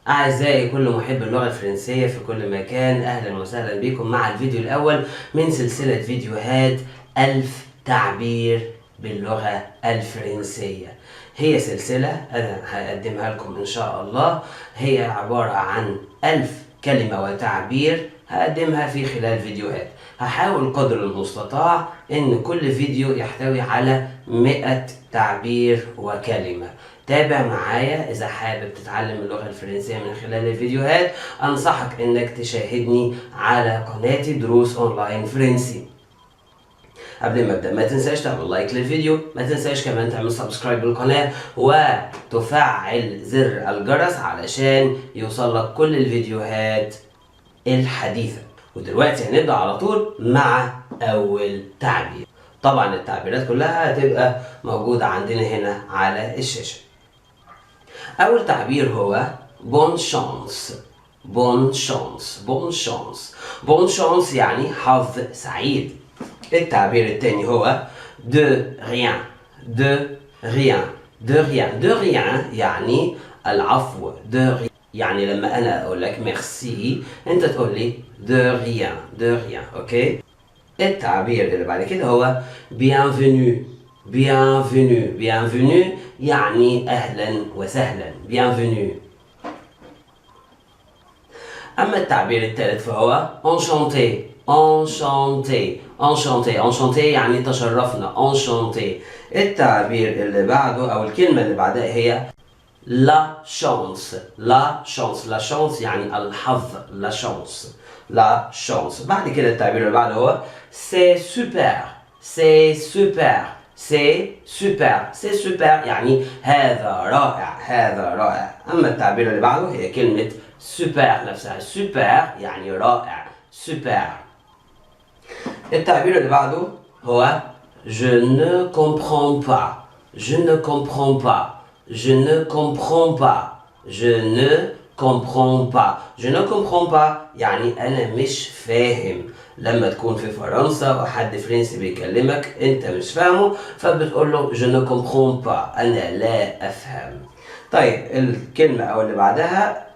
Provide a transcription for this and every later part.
أعزائي كل محب اللغة الفرنسية في كل مكان، أهلا وسهلا بكم مع الفيديو الأول من سلسلة فيديوهات 1000 تعبير باللغة الفرنسية. هي سلسلة أنا هقدمها لكم إن شاء الله، هي عبارة عن 1000 كلمة وتعبير هقدمها في خلال فيديوهات. هحاول قدر المستطاع إن كل فيديو يحتوي على 100 تعبير وكلمة. تابع معايا إذا حابب تتعلم اللغة الفرنسية من خلال الفيديوهات. أنصحك إنك تشاهدني على قناتي دروس أونلاين فرنسي. قبل ما ابدا ما تنساش تعمل لايك للفيديو، ما تنساش كمان تعمل سبسكرايب للقناه وتفعل زر الجرس علشان يوصلك كل الفيديوهات الحديثه. ودلوقتي هنبدا على طول مع اول تعبير. طبعا التعبيرات كلها هتبقى موجوده عندنا هنا على الشاشه. أول تعبير هو bonne chance. bonne chance bonne chance bonne chance يعني حظ سعيد. التعبير الثاني هو de rien. de rien de rien de rien يعني العفو. de rien يعني لما أنا أقول لك ميرسي أنت تقول لي de rien de rien. أوكي. التعبير اللي بعد كده هو bienvenue. bienvenue bienvenue يعني أهلا وسهلا. bienvenue. أما التعبير الثالث فهو enchanté. enchanté enchanté enchanté يعني تشرفنا. enchanté. التعبير اللي بعده أو الكلمة اللي بعدها هي la chance. la chance la chance يعني الحظ. la chance la chance. بعد كده التعبير اللي بعده هو c'est super. c'est super c'est super c'est super يعني هذا رائع هذا رائع. أما التعبير اللي بعده هي كلمة super نفسها. super يعني رائع. super. التعبير اللي بعده هو je ne comprends pas. je ne comprends pas je ne comprends pas je ne comprends pas je ne comprends pas يعني أنا مش فاهم. لما تكون في فرنسا وحد فرنسي بيكلمك أنت مش فاهمه فبتقول له je ne comprends pas أنا لا أفهم. طيب الكلمة أو اللي بعدها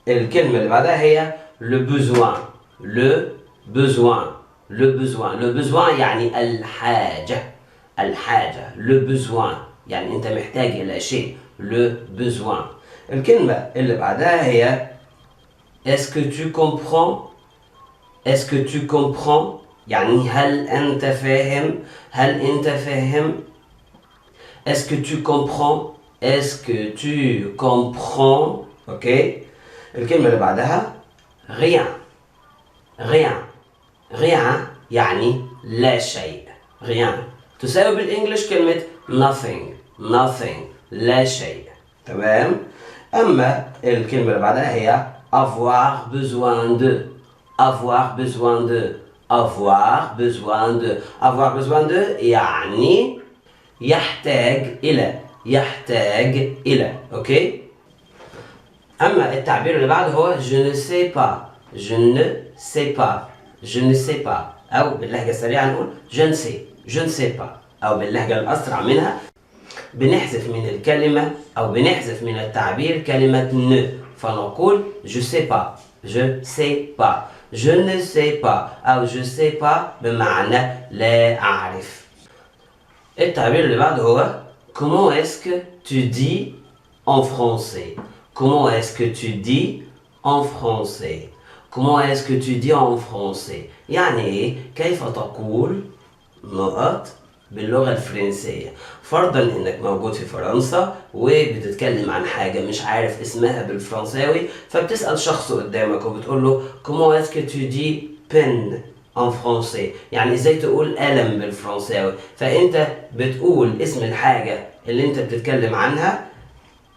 الكلمة اللي بعدها هي le besoin. le besoin le besoin le besoin يعني الحاجة. الحاجة le besoin يعني أنت محتاج إلى شيء. le besoin. الكلمة اللي بعدها هي est-ce que tu comprends. est-ce que tu comprends يعني هل أنت فاهم. هل أنت فاهم. est-ce que tu comprends. est-ce que tu comprends. أوكي. الكلمة اللي بعدها rien. rien rien يعني لا شيء. rien تساوي بالإنجليش كلمة nothing. nothing لا شيء. تمام. أما الكلمة اللي بعدها هي avoir besoin de. avoir besoin de avoir besoin de avoir besoin de يعني يحتاج إلى. يحتاج إلى. أوكي. أما التعبير اللي بعده هو je ne sais pas. je ne sais pas je ne sais pas أو باللهجة السريعة نقول je ne sais. je ne sais pas أو باللهجة الأسرع منها بنحذف من الكلمة أو بنحذف من التعبير كلمة ne فنقول je sais pas. je sais pas je ne sais pas أو je sais pas بمعنى لا أعرف. التعبير اللي بعده هو comment est-ce que tu dis en français. comment est-ce que tu dis en français. comment est-ce que tu dis en français يعني إيه كيف تقول نقط باللغة الفرنسية. فرضا انك موجود في فرنسا وبتتكلم عن حاجة مش عارف اسمها بالفرنساوي فبتسأل شخص قدامك وبتقول له comment est-ce que tu dis peine en français يعني ازاي تقول ألم بالفرنساوي. فانت بتقول اسم الحاجة اللي انت بتتكلم عنها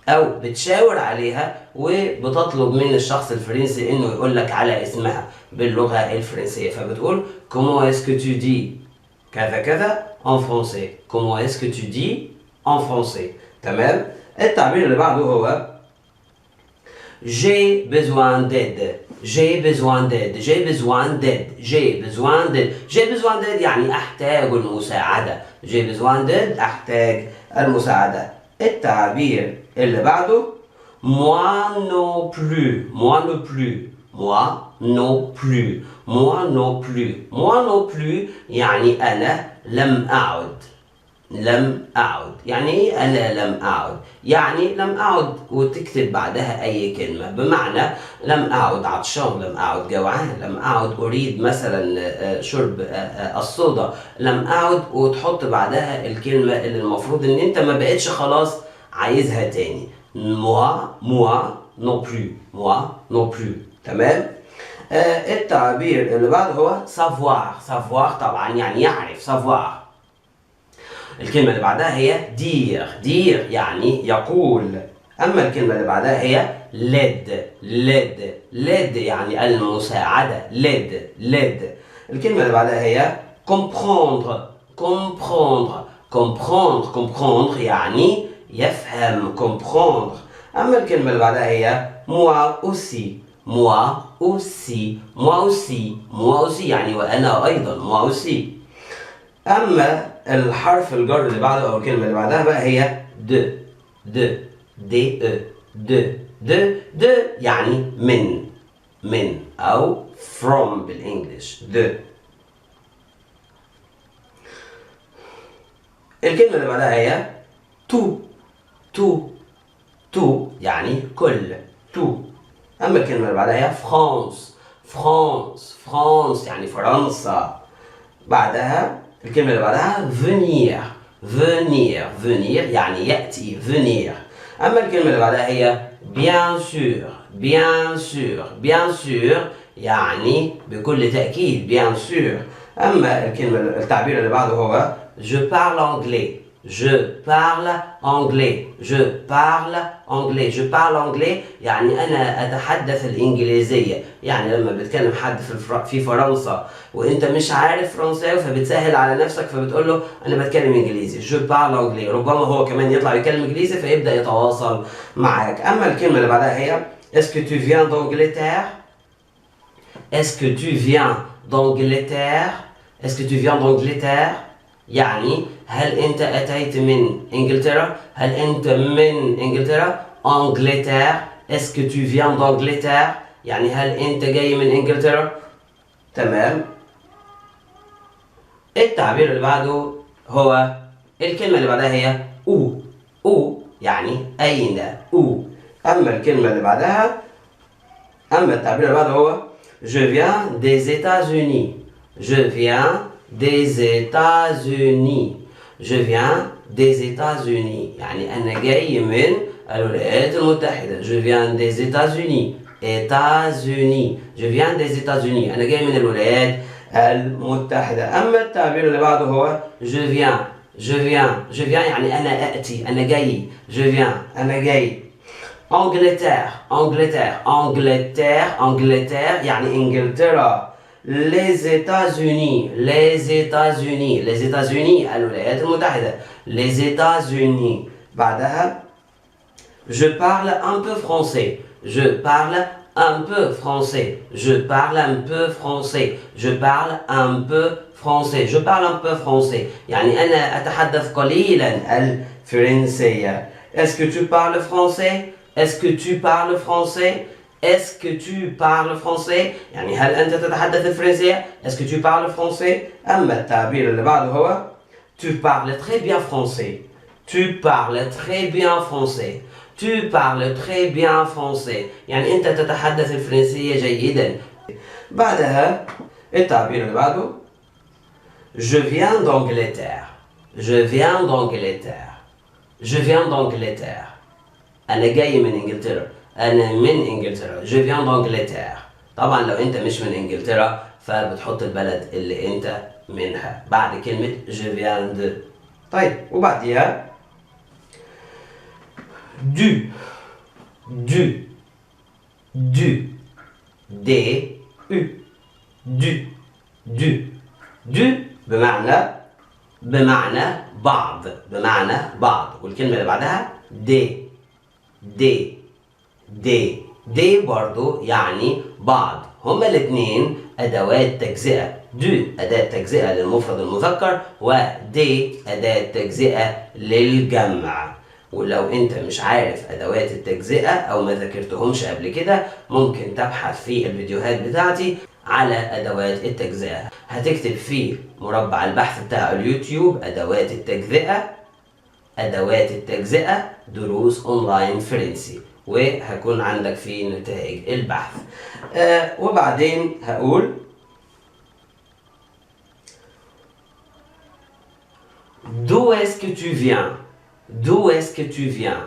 او بتشاور عليها وبتطلب من الشخص الفرنسي انه يقول لك على اسمها باللغة الفرنسية. فبتقول comment est-ce que tu dis كذا كذا en français. comment est-ce que tu dis en français. تمام. التعبير اللي بعده هو j'ai besoin d'aide. j'ai besoin d'aide j'ai besoin d'aide j'ai besoin d'aide j'ai besoin d'aide يعني أحتاج المساعدة. j'ai besoin d'aide أحتاج المساعدة. التعبير اللي بعده moi non plus, moi non plus, moi non plus, moi non plus, moi non plus يعني أنا لم أعد. لم أعد يعني إيه أنا لم أعد؟ يعني لم أعد وتكتب بعدها أي كلمة، بمعنى لم أعد عطشان، لم أعد جوعان، لم أعد أريد مثلا شرب الصودا، لم أعد وتحط بعدها الكلمة اللي المفروض إن أنت ما بقتش خلاص عايزها تاني. moi non plus moi non plus. تمام؟ التعبير اللي بعده هو savoir طبعا يعني يعرف savoir. الكلمة اللي بعدها هي dire يعني يقول. أما الكلمة اللي بعدها هي l'aide يعني المساعدة l'aide. الكلمة اللي بعدها هي comprendre يعني يفهم comprendre. أما الكلمة اللي بعدها هي moi aussi يعني وأنا أيضا moi aussi. أما الحرف الجر اللي بعده أو الكلمة اللي بعدها بقى هي de يعني من أو from بالإنجليش de. الكلمة اللي بعدها هي tout يعني كل tout. أما الكلمة اللي بعدها هي France يعني فرنسا. بعدها الكلمة اللي بعدها venir يعني يأتي venir. أما الكلمة اللي بعدها هي bien sûr يعني بكل تأكيد bien sûr. أما التعبير اللي بعده هو je parle anglais يعني أنا أتحدث الإنجليزية. يعني لما بتكلم حد في فرنسا وأنت مش عارف فرنساوي فبتسهل على نفسك فبتقول له أنا بتكلم إنجليزي je parle anglais. ربما هو كمان يطلع يتكلم إنجليزي فيبدأ يتواصل معاك. أما الكلمة اللي بعدها هي est-ce que tu viens d'Angleterre يعني هل أنت أتيت من إنجلترا؟ هل أنت من إنجلترا؟ Angleterre. Est-ce que tu viens d'Angleterre؟ يعني هل أنت جاي من إنجلترا؟ تمام. التعبير اللي بعده هو الكلمة اللي بعدها هي où يعني أين أما الكلمة اللي بعدها أما التعبير اللي بعده هو je viens des États-Unis يعني أنا جاي من الولايات المتحدة. je viens des États-Unis أنا جاي من الولايات المتحدة. أما التعبير اللي بعده هو je viens يعني أنا أأتي أنا جاي أنا جاي. Angleterre يعني إنجلترا. les États-Unis الولايات المتحدة les États-Unis. بعدها je parle un peu français يعني أنا أتحدث قليلا الفرنسية. est-ce que tu parles français يعني هل أنت تتحدث الفرنسية؟ est-ce que tu parles français؟ أما التعبير اللي بعده هو tu parles très bien français يعني أنت تتحدث الفرنسية جيدا. بعدها التعبير اللي بعده je viens d'Angleterre أنا جاي من إنجلترا je viens d'Angleterre. طبعا لو أنت مش من إنجلترا فبتحط البلد اللي أنت منها بعد كلمة je viens de. طيب وبعديها du بمعنى بعض والكلمة اللي بعدها دي برضو يعني بعض. هما الاثنين أدوات تجزئة. دو أداة تجزئة للمفرد المذكر ودي أداة تجزئة للجمع. ولو انت مش عارف ادوات التجزئة او ما ذاكرتهمش قبل كده، ممكن تبحث في الفيديوهات بتاعتي على ادوات التجزئة. هتكتب في مربع البحث بتاع اليوتيوب ادوات التجزئة، ادوات التجزئة دروس اونلاين فرنسي، وهكون عندك في نتائج البحث. وبعدين هقول d'où est-ce que tu viens? D'où est-ce que tu viens?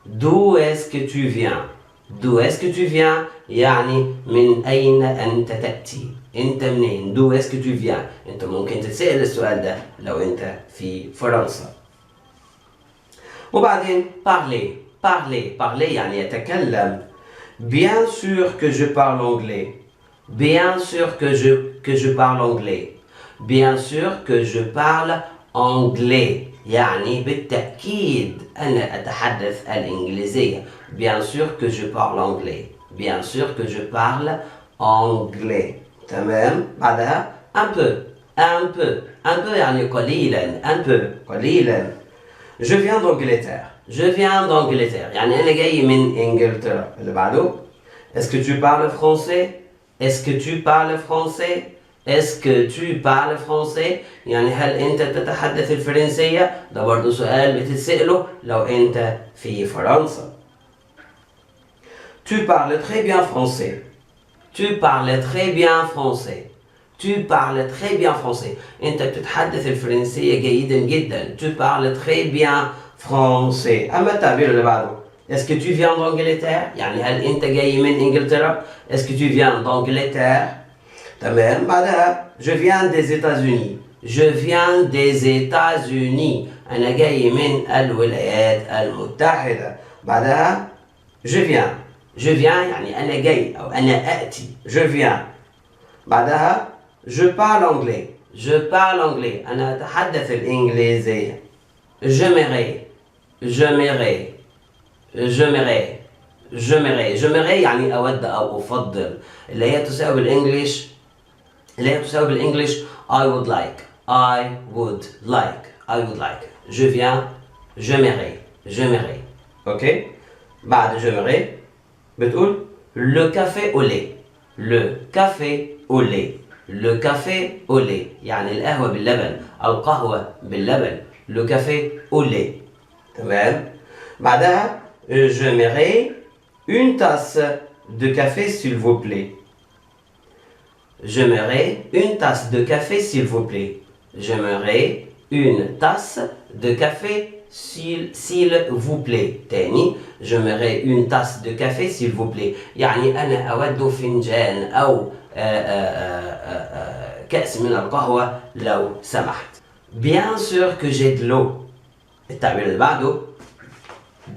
D'où est-ce que tu viens? D'où est-ce que tu viens؟ يعني من أين أنت تأتي؟ أنت منين؟ D'où est-ce que tu viens؟ أنت ممكن تتسأل السؤال ده لو أنت في فرنسا. وبعدين parler يعني يتكلم. Bien sûr que je parle anglais. Bien sûr que je parle anglais. Bien sûr que je parle anglais. يعني بالتأكيد أنا أتحدث الإنجليزية. Bien sûr que je parle anglais. Bien sûr que je parle anglais. تمام؟ بعدها un peu يعني قليلا. un peu قليلا. Je viens d'Angleterre. Je viens d'Angleterre. يعني أنا جاي من إنجلترا. اللي بعده. Est-ce que tu parles français? Est-ce que tu parles français? Est-ce que tu parles français؟ يعني هل أنت تتحدث الفرنسية؟ ده برضو سؤال بتتسأله لو أنت في فرنسا. Tu parles très bien français. Tu parles très bien français. Tu parles très bien français. أنت بتتحدث الفرنسية جيدا جدا. Tu parles très bien français. أما التعبير اللي بعده. Est-ce que tu viens d'Angleterre؟ يعني هل أنت جاي من إنجلترا؟ Est-ce que tu viens d'Angleterre؟ تمام. بعدها je viens des États-Unis. Je viens des États-Unis. أنا جاي من الولايات المتحدة. بعدها je viens. Je viens يعني أنا جاي أو أنا أأتي. Je viens. بعدها je parle anglais. Je parle anglais. أنا أتحدث الإنجليزية. J'aimerais. J'aimerais. J'aimerais. J'aimerais. J'aimerais يعني أود أو أفضل. اللي هي تساوي بالإنجليش I would like. I would like. I would like. Je viens. J'aimerais. J'aimerais. OK. بعد j'aimerais بتقول le café au lait. Le café au lait. Le café au lait يعني القهوة باللبن، القهوة باللبن. Le café au lait. تمام. بعدها j'aimerais une tasse de café s'il vous plaît. J'aimerais une tasse de café s'il vous plaît. J'aimerais une tasse de café s'il vous plaît. تاني j'aimerais une tasse de café s'il vous plaît. يعني أنا أود فنجان أو كأس من القهوة لو سمحت. Bien sûr que j'ai de l'eau. التعبير اللي بعده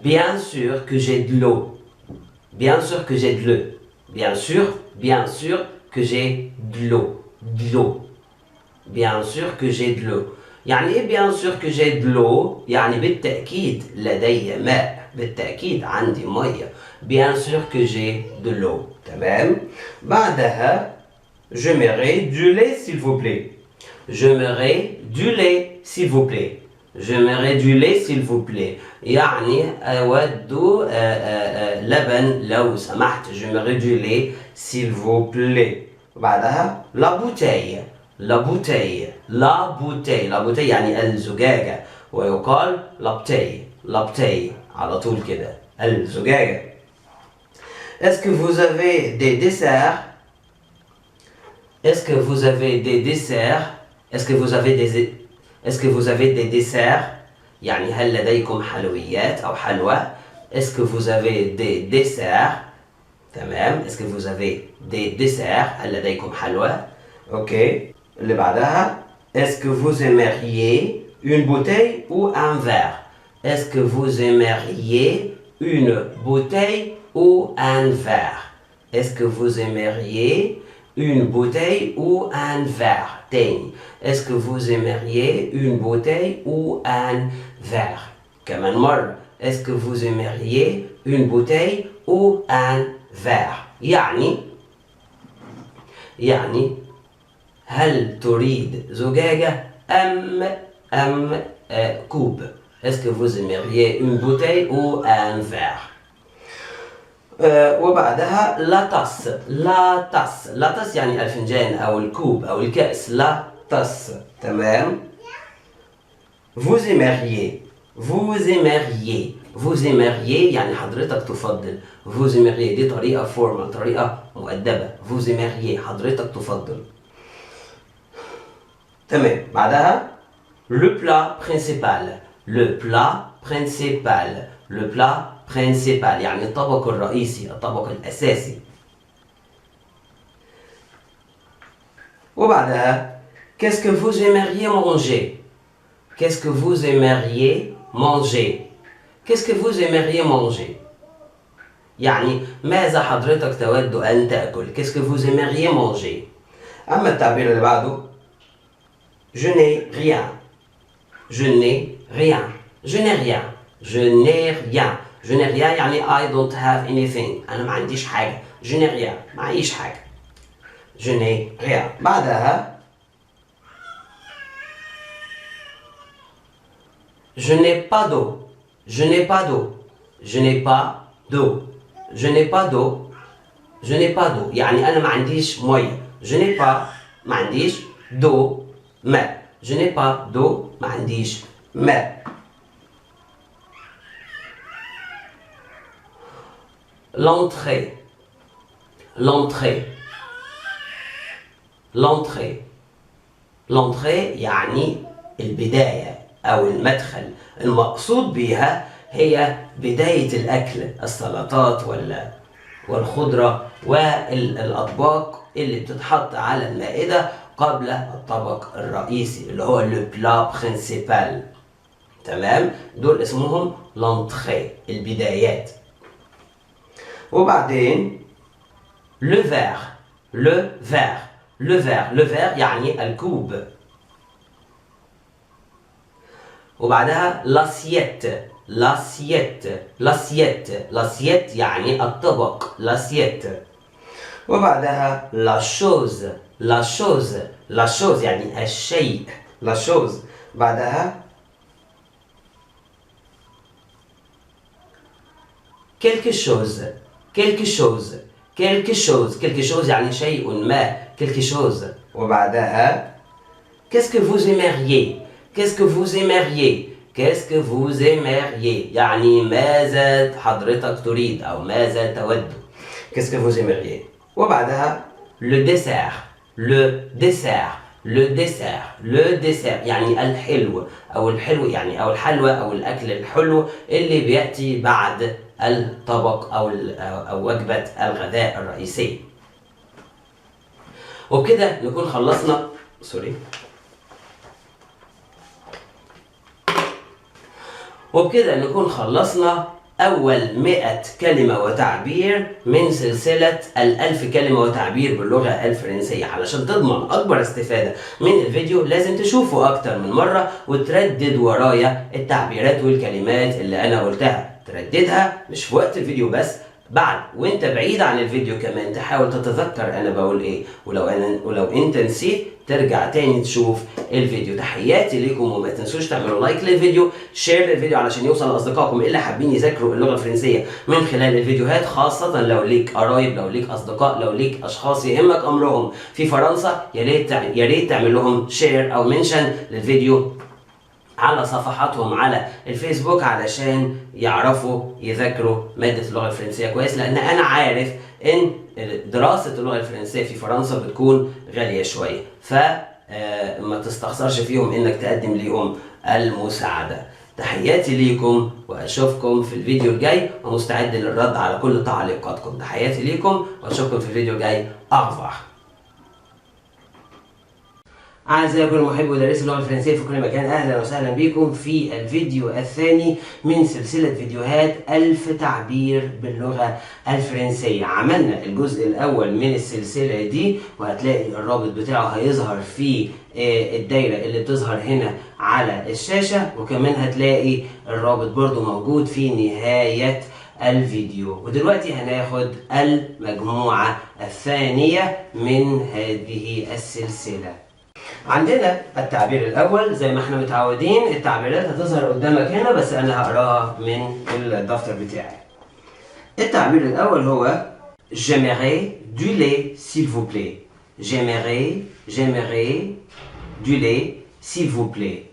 bien sûr que j'ai de l'eau. Bien sûr que j'ai de l'eau. Bien sûr que j'ai de l'eau. De l'eau. Bien sûr que j'ai de l'eau. يعني ايه bien sûr que j'ai de l'eau؟ يعني بالتأكيد لدي ماء. بالتأكيد عندي مية. Bien sûr que j'ai de l'eau. تمام. بعدها j'aimerais du lait s'il vous plaît. J'aimerais du lait s'il vous plaît. J'aimerais du lait s'il vous plaît. يعني أود لبن لو سمحت. J'aimerais du lait s'il vous plaît. بعدها la bouteille. La bouteille. La bouteille. La bouteille يعني الزجاجة. ويقال la bouteille. La bouteille. على طول كده. الزجاجة. Est-ce que vous avez des desserts? Est-ce que vous avez des desserts? Est-ce que vous avez des desserts؟ يعني هل لديكم حلويات أو حلوى؟ Est-ce que vous avez des desserts؟ تمام. Est-ce que vous avez des desserts؟ هل لديكم حلوى؟ أوكي. اللي بعدها Est-ce que vous aimeriez une bouteille ou un verre؟ Est-ce que vous aimeriez une bouteille ou un verre؟ Est-ce que vous aimeriez une bouteille ou un verre؟ تاني. Est-ce que vous aimeriez une bouteille ou un verre؟ كمان مرة. Est-ce que vous aimeriez une bouteille ou un verre؟ يعني هل تريد زجاجة أم كوب؟ Est-ce que vous aimeriez une bouteille ou un verre? وبعدها لا تاس. لا تاس. لا تاس يعني الفنجان أو الكوب أو الكأس. لا تاس. تمام. Vous aimeriez. Vous aimeriez. Vous aimeriez يعني حضرتك تفضل. Vous aimeriez دي طريقة فورمال، طريقة مؤدبة. Vous aimeriez حضرتك تفضل. تمام. بعدها le plat principal. Le plat principal. Le plat principal يعني الطبق الرئيسي، الطبق الأساسي. وبعدها qu'est-ce que vous aimeriez manger? Qu'est-ce que vous aimeriez manger? Qu'est-ce que vous aimeriez manger? يعني ماذا حضرتك تود أن تأكل؟ Qu'est-ce que vous aimeriez manger? أما التعبير اللي بعده je n'ai rien. Je n'ai rien. Je n'ai rien. Je n'ai rien. Je n'ai rien يعني I don't have anything. أنا ما عنديش حاجة. Je n'ai rien. معيش حاجة. Je n'ai rien. بعدها je n'ai pas d'eau. Je n'ai pas d'eau. Je n'ai pas d'eau. Je n'ai pas d'eau. Je n'ai pas d'eau. يعني أنا ما عنديش مية. Je n'ai pas ما عنديش d'eau ماء. Je n'ai pas d'eau ما عنديش ماء. L'entrée. L'entrée. L'entrée. L'entrée يعني البداية أو المدخل. المقصود بها هي بداية الأكل، السلطات والخضرة والأطباق اللي بتتحط على المائدة قبل الطبق الرئيسي اللي هو le plat principal. تمام؟ دول اسمهم l'entrée، البدايات. وبعدين le verre. Le verre. Le verre. Le verre يعني الكوب. وبعدها l'assiette. L'assiette. L'assiette. L'assiette يعني الطبق. L'assiette. وبعدها la chose. La chose. La chose يعني الشيء. La chose. بعدها quelque chose. Quelque chose. Quelque chose. Quelque chose يعني شيء ما. Quelque chose. وبعدها qu'est-ce que vous aimeriez? Qu'est-ce que vous aimeriez? Qu'est-ce que vous aimeriez? يعني ماذا حضرتك تريد أو ماذا تود؟ Qu'est-ce que vous aimeriez? وبعدها le dessert. Le dessert. Le dessert. Le dessert يعني الحلو أو الحلو يعني أو الحلوى أو الأكل الحلو اللي بيأتي بعد الطبق أو وجبة الغداء الرئيسي. وبكده نكون خلصنا وبكده نكون خلصنا أول 100 كلمة وتعبير من سلسلة 1000 كلمة وتعبير باللغة الفرنسية. علشان تضمن أكبر استفادة من الفيديو لازم تشوفه أكتر من مرة وتردد ورايا التعبيرات والكلمات اللي أنا قلتها. ترددها مش في وقت الفيديو بس، بعد وانت بعيد عن الفيديو كمان تحاول تتذكر انا بقول ايه، ولو انت نسيت ترجع تاني تشوف الفيديو. تحياتي ليكم، وما تنسوش تعملوا لايك للفيديو، شير للفيديو علشان يوصل لاصدقائكم اللي حابين يذاكروا اللغه الفرنسيه من خلال الفيديوهات، خاصه لو ليك قرايب، لو ليك اصدقاء، لو ليك اشخاص يهمك امرهم في فرنسا، يا ريت تعمل لهم شير او منشن للفيديو على صفحاتهم على الفيسبوك علشان يعرفوا يذاكروا مادة اللغة الفرنسية كويس، لأن أنا عارف إن دراسة اللغة الفرنسية في فرنسا بتكون غالية شوية، فما تستخسرش فيهم إنك تقدم ليهم المساعدة. تحياتي ليكم وأشوفكم في الفيديو الجاي، ومستعد للرد على كل تعليقاتكم. تحياتي ليكم وأشوفكم في الفيديو الجاي. أغفر. أعزائي كل محبي ودارسي اللغة الفرنسية في كل مكان، أهلا وسهلا بكم في الفيديو الثاني من سلسلة فيديوهات 1000 تعبير باللغة الفرنسية. عملنا الجزء الأول من السلسلة دي، وهتلاقي الرابط بتاعه هيظهر في الدايرة اللي بتظهر هنا على الشاشة، وكمان هتلاقي الرابط برضو موجود في نهاية الفيديو. ودلوقتي هناخد المجموعة الثانية من هذه السلسلة. عندنا التعبير الأول زي ما احنا متعودين، التعبيرات هتظهر قدامك هنا بس أنا هقراها من الدفتر بتاعي. التعبير الأول هو J'aimerais du lait s'il vous plaît. J'aimerais du lait s'il vous plaît.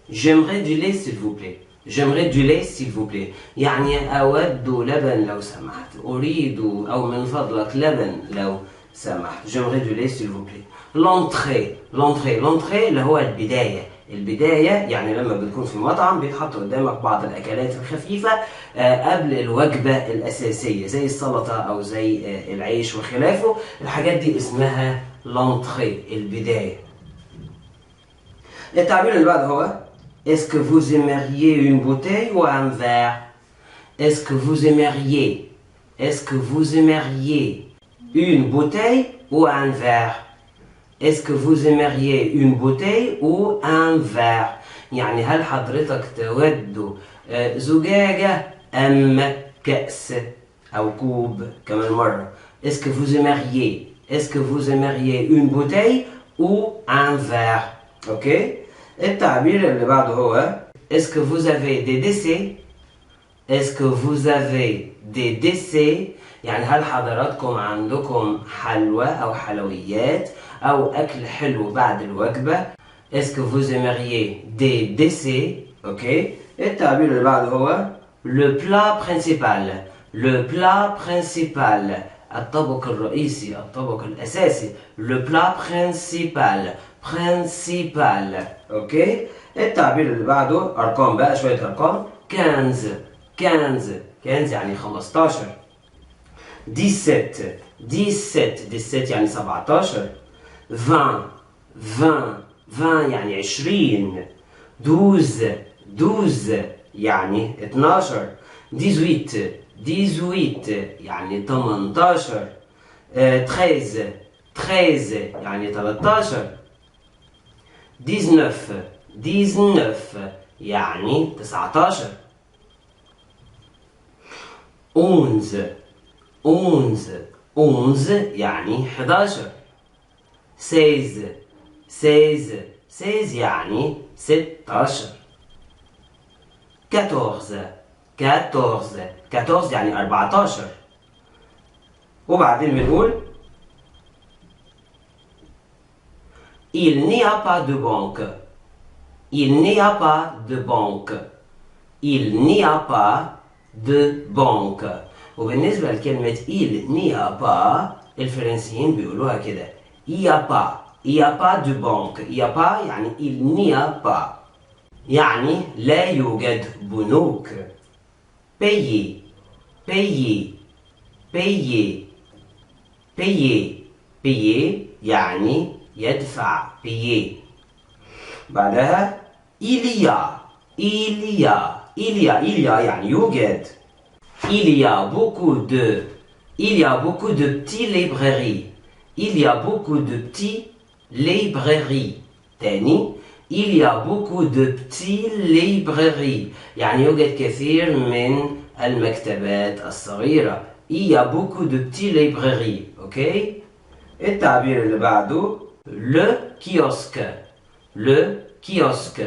J'aimerais du lait s'il vous plaît. J'aimerais du lait s'il vous plaît. يعني أود لبن لو سمحت. أريد أو من فضلك لبن لو سمحت. J'aimerais du lait s'il vous plaît. L'entrée اللي هو البداية يعني لما بتكون في مطعم بيتحط قدامك بعض الأكلات الخفيفة قبل الوجبة الأساسية زي السلطة أو زي العيش وخلافه. الحاجات دي اسمها l'entrée، البداية. التعبير اللي بعده هو Est-ce que vous aimeriez une bouteille ou un verre? Est-ce que vous aimeriez une bouteille ou un verre? Est-ce que vous aimeriez une bouteille ou un verre? يعني هل حضرتك تود زجاجة أم كأس أو كوب؟ كمان مرة. Est-ce que vous aimeriez une bouteille ou un verre? أوكي؟ التعبير اللي بعده هو Est-ce que vous avez des décès? Est-ce que vous avez des décès؟ يعني هل حضراتكم عندكم حلوى أو حلويات أو أكل حلو بعد الوجبة؟ Est-ce que vous aimeriez des décès؟ أوكي؟ التعبير اللي بعده هو Le plat principal الطبق الرئيسي، الطبق الأساسي. Le plat principal. أوكي؟ التعبير اللي بعده أرقام بقى، شوية أرقام. 15 يعني 15. 17 يعني 17. 20 يعني 20. 12 يعني 12. 18 يعني 18. 13 يعني 13. 19 يعني 19. 11 يعني 11. 16 يعني 16. 14 يعني 14. وبعدين بنقول Il n'y a pas de banque. Il n'y a pas de banque. Il n'y a pas de banque. وبالنسبة لكلمة il n'y a pas الفرنسيين بيقولوها كده il n'y a pas de banque. il n'y a pas يعني il n'y a pas يعني لا يوجد بنوك. payer يعني يدفع. payer. بعدها il y a يعني يوجد. Il y a beaucoup de petites librairies. Il y a beaucoup de petites librairies. تاني il y a beaucoup de petites librairies يعني يوجد كثير من المكتبات الصغيرة. Il y a beaucoup de petites librairies. اوكي؟ التعبير اللي بعده le kiosque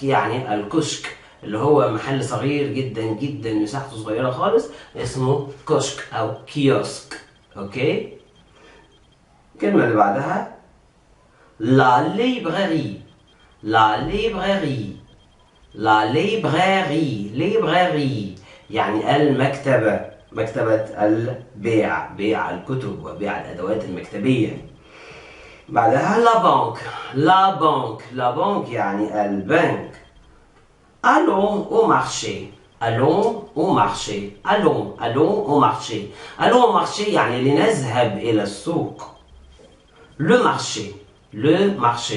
يعني الكشك اللي هو محل صغير جدا مساحته صغيرة خالص اسمه كشك أو كيوسك. أوكي؟ الكلمة اللي بعدها la librairie يعني المكتبة، مكتبة البيع، بيع الكتب وبيع الأدوات المكتبية. بعدها la banque يعني البنك. Allons au marché يعني لنذهب إلى السوق. le marché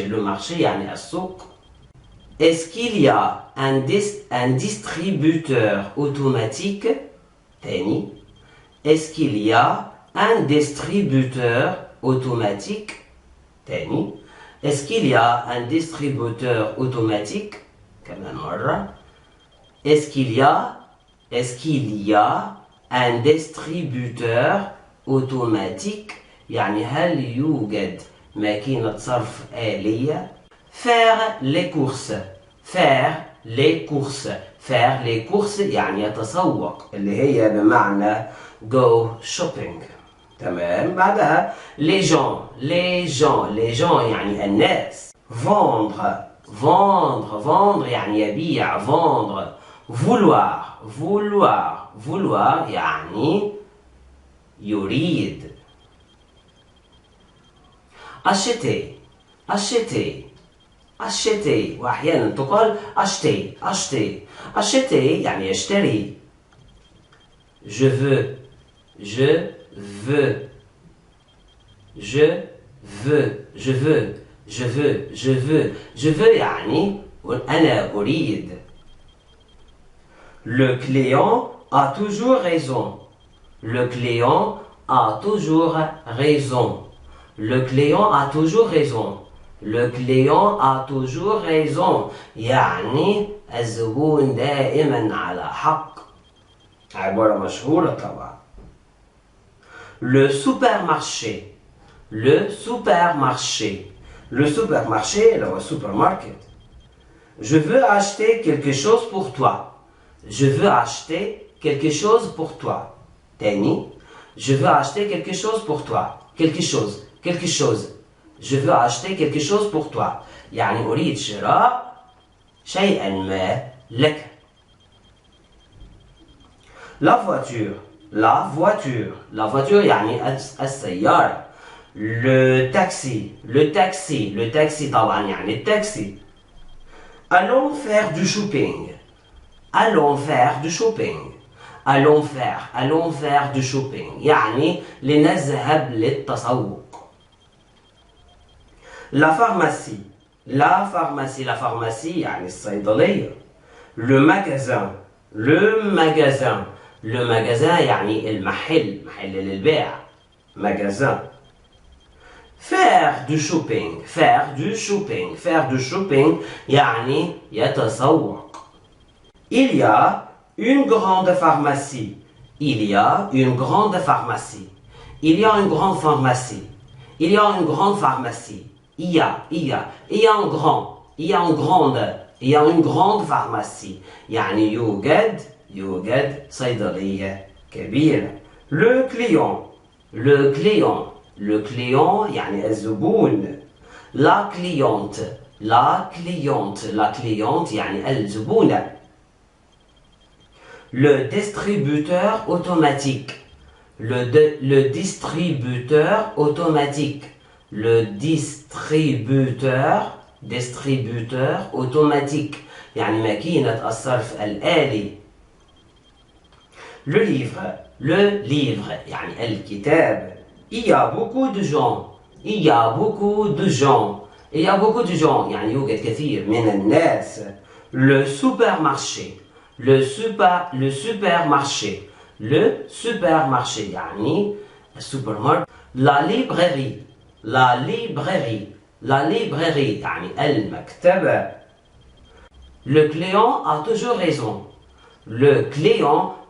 يعني السوق. Est-ce qu'il y a un distributeur automatique؟ تاني Est-ce qu'il y a un distributeur automatique؟ تاني Est-ce qu'il y a un distributeur automatique؟ كمان مرة. Est-ce qu'il y a un distributeur automatique يعني هل يوجد ماكينة صرف آلية؟ faire les courses faire les courses faire les courses يعني يتسوق اللي هي بمعنى go shopping. تمام. بعدها les gens يعني الناس. vendre يعني يبيع vendre. vouloir يعني يريد. acheter وأحيانا تقال acheter يعني يشتري. je veux يعني أنا أريد. le client a toujours raison le client a toujours raison يعني الزبون دائما على حق. عبارة مشهورة طبعا. le supermarché اللي هو السوبر ماركت. je veux acheter quelque chose pour toi تاني. je veux acheter quelque chose pour toi je veux acheter quelque chose pour toi يعني أريد شراء شيئا ما لك. la voiture يعني السيارة. le taxi طبعا يعني التاكسي. allons faire du shopping يعني لنذهب للتسوق. la pharmacie يعني الصيدلية. le magasin يعني المحل للبيع magasin. faire du shopping يعني يتسوق. il y a une grande pharmacie il y a une grande pharmacie il y a une grande pharmacie يعني يوجد صيدلية كبيرة. le client يعني الزبون. la cliente يعني الزبونة. le distributeur automatique يعني ماكينة الصرف الآلي. le livre يعني الكتاب. il y a beaucoup de gens يعني يوجد كثير من الناس. le supermarché يعني السوبر ماركت. la librairie يعني المكتبة. le client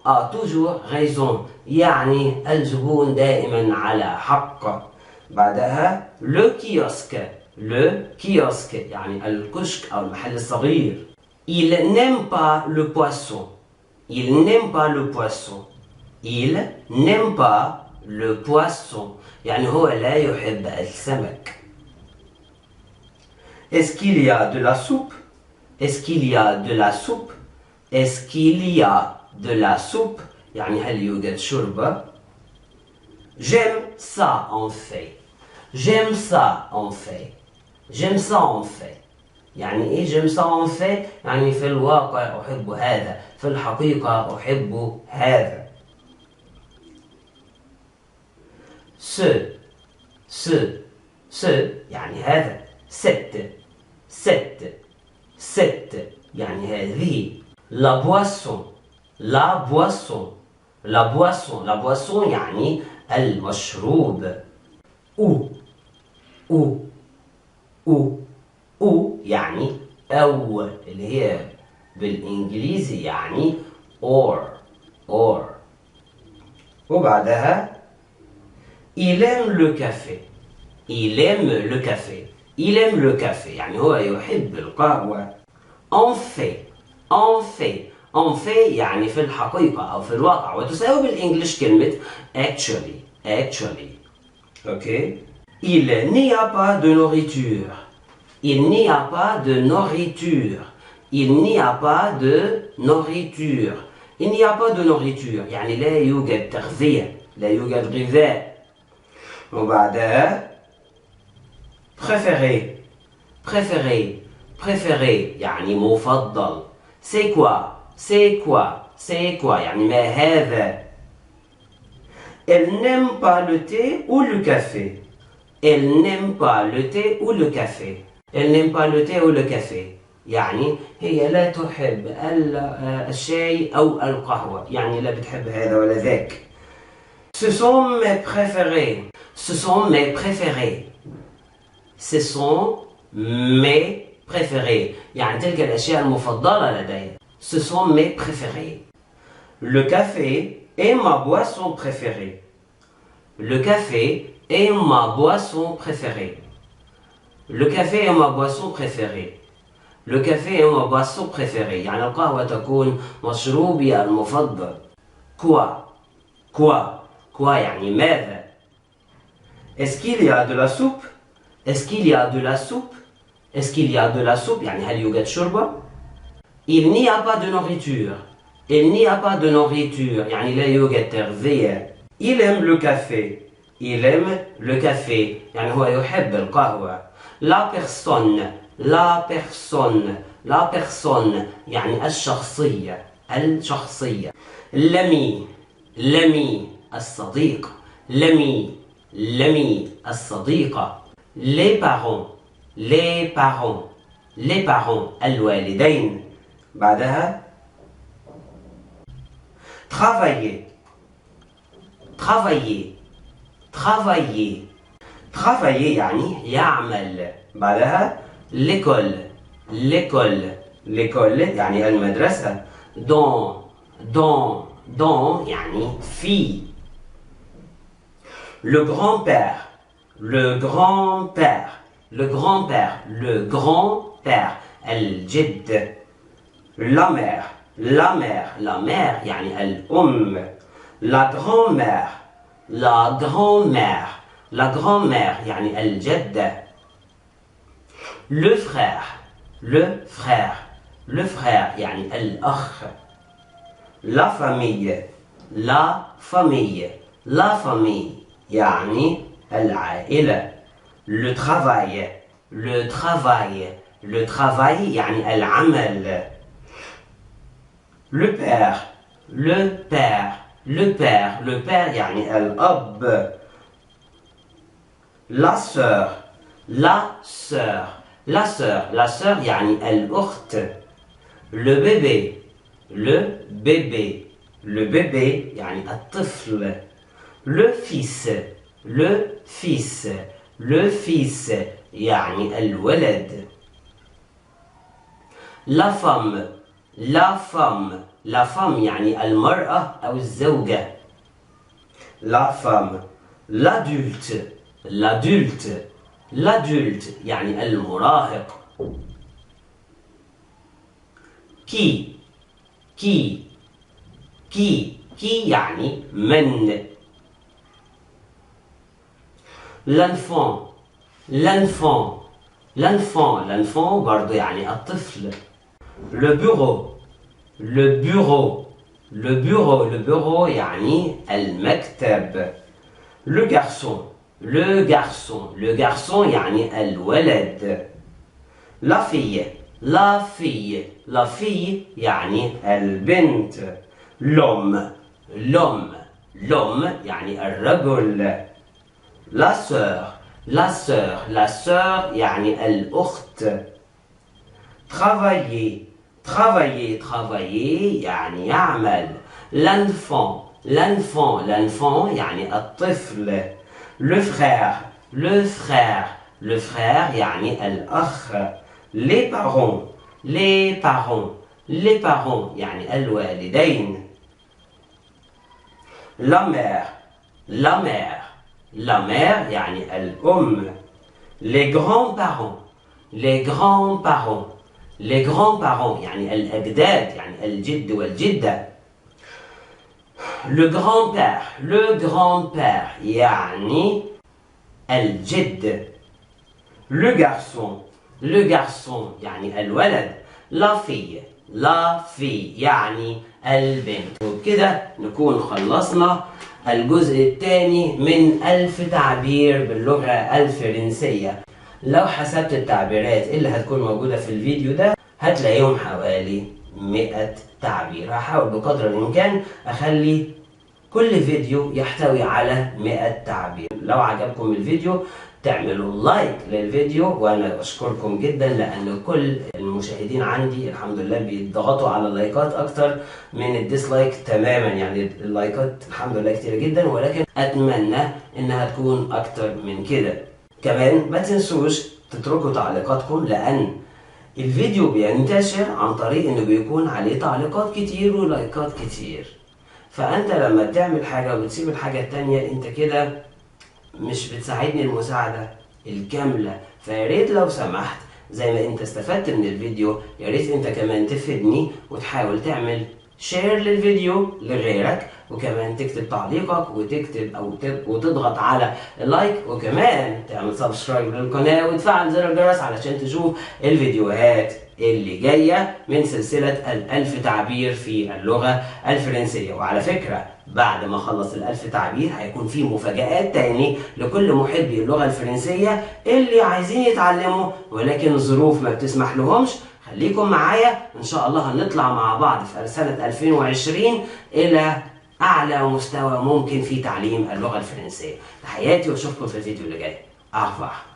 a toujours raison يعني الزبون دائما على حق. بعدها le kiosque يعني الكشك أو المحل الصغير. il n'aime pas le poisson يعني هو لا يحب السمك. est-ce qu'il y a de la soupe يعني هل يوجد شوربة. j'aime ça en fait يعني ايه j'aime ça en fait يعني في الواقع أحب هذا في الحقيقة أحب هذا. ce يعني هذا. cette يعني هذه. la boisson يعني المشروب. او يعني أو اللي هي بالإنجليزي يعني or. وبعدها Il aime le café. Il aime le café. Il aime le café. يعني هو يحب القهوة. En fait. En fait. En fait يعني في الحقيقة أو في الواقع. وتساوي بالإنجليش كلمة actually. Actually. Ok. Il n'y a pas de nourriture. Il n'y a pas de nourriture. Il n'y a pas de nourriture. Il n'y a pas de nourriture. يعني لا يوجد تغذية. لا يوجد غذاء. وبعدها préféré. Préféré. Préféré يعني مفضل. C'est quoi? C'est quoi? C'est quoi? يعني ما هذا؟ Elle n'aime pas le thé ou le café. Elle n'aime pas le thé ou le café. Elle n'aime pas le thé ou le café. يعني هي لا تحب الشاي أو القهوة. يعني لا بتحب هذا ولا ذاك. Ce sont mes préférés. Ce sont mes préférés. Ce sont mes préférés. يعني تلك الأشياء المفضلة لدي. Ce sont mes préférés. Le café est ma boisson préférée. Le café est ma boisson préférée. Le café est ma boisson préférée. Le café est ma boisson préférée. يعني القهوة تكون مشروبي المفضل. Quoi? Quoi? Quoi يعني ماذا؟ Est-ce qu'il y a de la soupe? Est-ce qu'il y a de la soupe? Est-ce qu'il y a de la soupe? يعني هل يوجد شوربة؟ Il n'y a pas de nourriture. Il n'y a pas de nourriture. يعني لا يوجد تغذية. Il aime le café. Il aime le café. يعني هو يحب القهوة. La personne. La personne. La personne. يعني الشخصية. الشخصية. L'ami. L'ami. الصديق. L'ami. L'ami. الصديقة. Les parents. Les parents. Les parents. الوالدين. بعدها travailler. Travailler. Travailler. Travailler يعني يعمل. بعدها l'école. L'école. L'école يعني المدرسة. Dans يعني في. Le grand-père. Le grand-père. Le grand-père. Le grand-père. الجد. La mère. La mère. La mère يعني الأم. La grand-mère. La grand-mère. La grand-mère يعني الجدة. Le frère. Le frère. Le frère يعني الأخ. La famille. La famille. La famille يعني العائلة. Le travail. Le travail. Le travail يعني العمل. Le père. Le père. Le père. Le père يعني الأب. La sœur. La sœur. La sœur. La sœur يعني الأخت. Le bébé. Le bébé. Le bébé يعني الطفل. Le fils. Le fils. Le fils يعني الولد. La femme. La femme. La femme يعني المرأة أو الزوجة. La femme. L'adulte. L'adulte. L'adulte يعني المراهق. Qui. Qui. Qui. Qui يعني من. L'enfant. L'enfant. L'enfant. L'enfant برضو يعني الطفل. Le bureau. Le bureau. Le bureau. Le bureau يعني المكتب. Le garçon. Le garçon. Le garçon يعني الولد. La fille. La fille. La fille يعني البنت. L'homme. L'homme. L'homme يعني الرجل. La sœur. La sœur. La sœur يعني الأخت. Travailler. Travailler. Travailler يعني يعمل. L'enfant. L'enfant. L'enfant يعني الطفل. Le frère. Le frère. Le frère يعني الأخ. Les parents. Les parents. Les parents يعني الوالدين. La mère. La mère. La mère يعني الأم. Les grands-parents. Les grands-parents. Les grands-parents يعني الأجداد يعني الجد والجدة. Le grand-père. Le grand-père يعني الجد. Le garçon. Le garçon يعني الولد. La fille. La fille يعني البنت. وبكده نكون خلصنا الجزء الثاني من 1000 تعبير باللغة الفرنسية. لو حسبت التعبيرات اللي هتكون موجودة في الفيديو ده هتلاقيهم حوالي 100 تعبير. هحاول بقدر الإمكان أخلي كل فيديو يحتوي على 100 تعبير. لو عجبكم الفيديو تعملوا لايك للفيديو، وانا اشكركم جدا لان كل المشاهدين عندي الحمد لله بيضغطوا على اللايكات اكتر من الديسلايك تماما. يعني اللايكات الحمد لله كتير جدا، ولكن اتمنى انها تكون اكتر من كده. كمان ما تنسوش تتركوا تعليقاتكم، لان الفيديو بينتشر عن طريق انه بيكون عليه تعليقات كتير ولايكات كتير. فانت لما بتعمل حاجه وبتسيب الحاجه التانيه انت كده مش بتساعدني المساعدة الكاملة. فياريت لو سمحت زي ما انت استفدت من الفيديو ياريت انت كمان تفيدني وتحاول تعمل شير للفيديو لغيرك، وكمان تكتب تعليقك وتكتب وتضغط على اللايك، وكمان تعمل سبسكرايب للقناة وتفعل زر الجرس علشان تشوف الفيديوهات اللي جاية من سلسلة 1000 تعبير في اللغة الفرنسية. وعلى فكرة بعد ما اخلص ال1000 تعبير هيكون في مفاجآت تاني لكل محبي اللغة الفرنسية اللي عايزين يتعلموا ولكن الظروف ما بتسمح لهمش. خليكم معايا ان شاء الله هنطلع مع بعض في سنة 2020 الى اعلى مستوى ممكن في تعليم اللغة الفرنسية. تحياتي واشوفكم في الفيديو اللي جاي. au revoir.